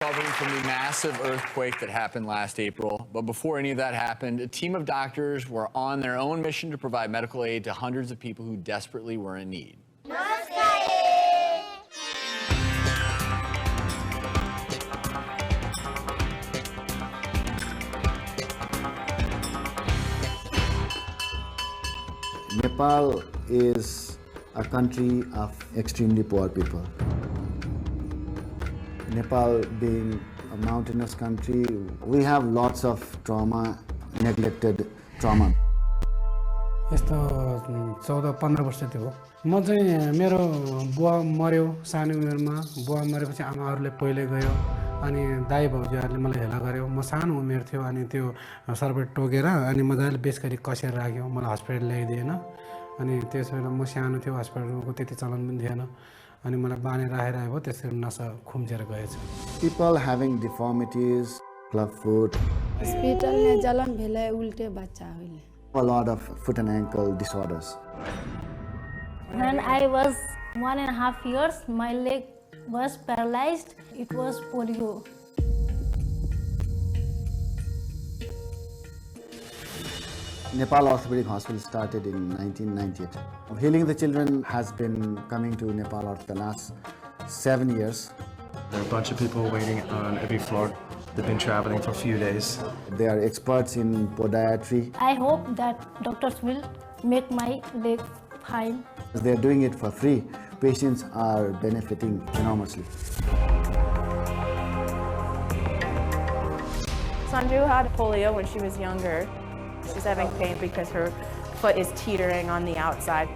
Recovering from the massive earthquake that happened last April. But before any of that happened, a team of doctors were on their own mission to provide medical aid to hundreds of people who desperately were in need. Nepal is a country of extremely poor people. Nepal being a mountainous country, we have lots of trauma, neglected trauma. यस्तो 14-15 वर्ष थियो म चाहिँ मेरो बुवा मर्यो सानो उमेरमा बुवा मरेपछि आमाहरूले पहिले गयो अनि दाइ भाउजूहरूले मलाई हेला गर्यो म सानो उमेर थियो अनि त्यो सर्भर टोकेर अनि मजाले बेसगरी कसेर राख्यो मलाई हस्पिटल ल्याइदिएन अनि त्यसबेला म सानो थियो हस्पिटलको त्यति चलन पनि थिएन अनि मलाई बाँधेर राखेर आयो त्यसरी नसा खुम्चेर गएछ People having deformities, clubfoot, hospital में जलन भेले उल्टे बच्चा होइले a lot of foot and ankle disorders. When I was 1.5 years, my leg was paralyzed. It was polio. Nepal Orthopedic Hospital started in 1998. Healing the Children has been coming to Nepal for the last 7 years. There are a bunch of people waiting on every floor. They've been traveling for a few days. They are experts in podiatry. I hope that doctors will make my leg fine. They are doing it for free. Patients are benefiting enormously. Sanju had polio when she was younger. She's having pain because her foot is teetering on the outside.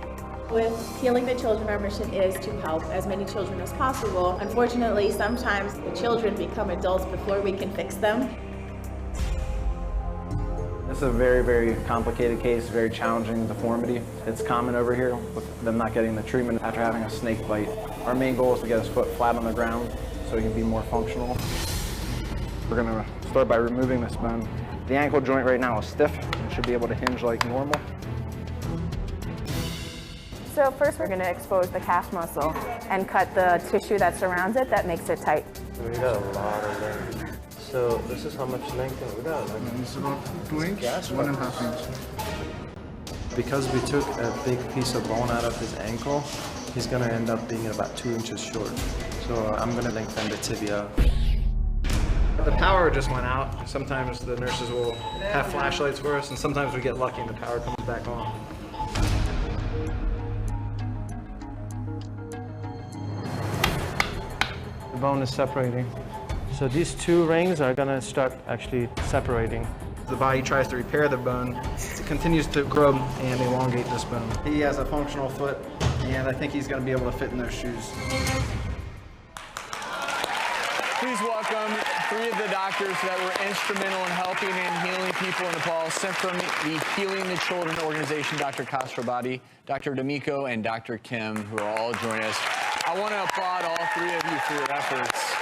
With Healing the Children, our mission is to help as many children as possible. Unfortunately, sometimes the children become adults before we can fix them. This is a very, very complicated case, very challenging deformity. It's common over here with them not getting the treatment after having a snake bite. Our main goal is to get his foot flat on the ground so he can be more functional. We're going to start by removing this bone. The ankle joint right now is stiff and should be able to hinge like normal. So first we're going to expose the calf muscle and cut the tissue that surrounds it that makes it tight. We got a lot of length. So this is how much length we got? It's about 2 inches, 1.5 inches. Because we took a big piece of bone out of his ankle, he's going to end up being about 2 inches short. So I'm going to lengthen the tibia. The power just went out. Sometimes the nurses will have flashlights for us, and sometimes we get lucky and the power comes back on. The bone is separating. So these two rings are going to start actually separating. The body tries to repair the bone. It continues to grow and elongate this bone. He has a functional foot, and I think he's going to be able to fit in those shoes. Please welcome 3 of the doctors that were instrumental in helping and healing people in Nepal, sent from the Healing the Children organization, Dr. Kasrabadi, Dr. D'Amico, and Dr. Kim, who are all joining us. I want to applaud all 3 of you for your efforts.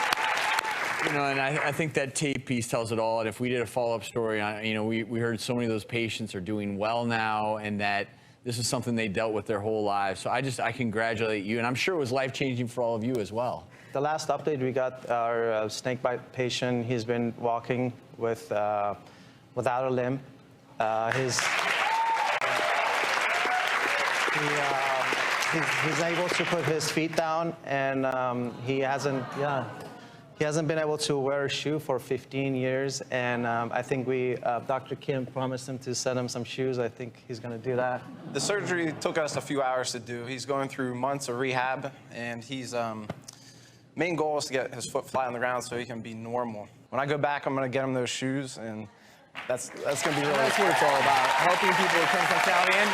You know, and I think that tape piece tells it all. And if we did a follow-up story, you know, we heard so many of those patients are doing well now, and that this is something they dealt with their whole lives. So I congratulate you, and I'm sure it was life-changing for all of you as well. The last update we got, our snakebite patient, he's been walking without a limb. He's able to put his feet down, and he hasn't been able to wear a shoe for 15 years. And I think Dr. Kim promised him to send him some shoes. I think he's going to do that. The surgery took us a few hours to do. He's going through months of rehab, and his main goal is to get his foot flat on the ground so he can be normal. When I go back, I'm going to get him those shoes, and that's going to be really. That's what it's all about, helping people with functionality. And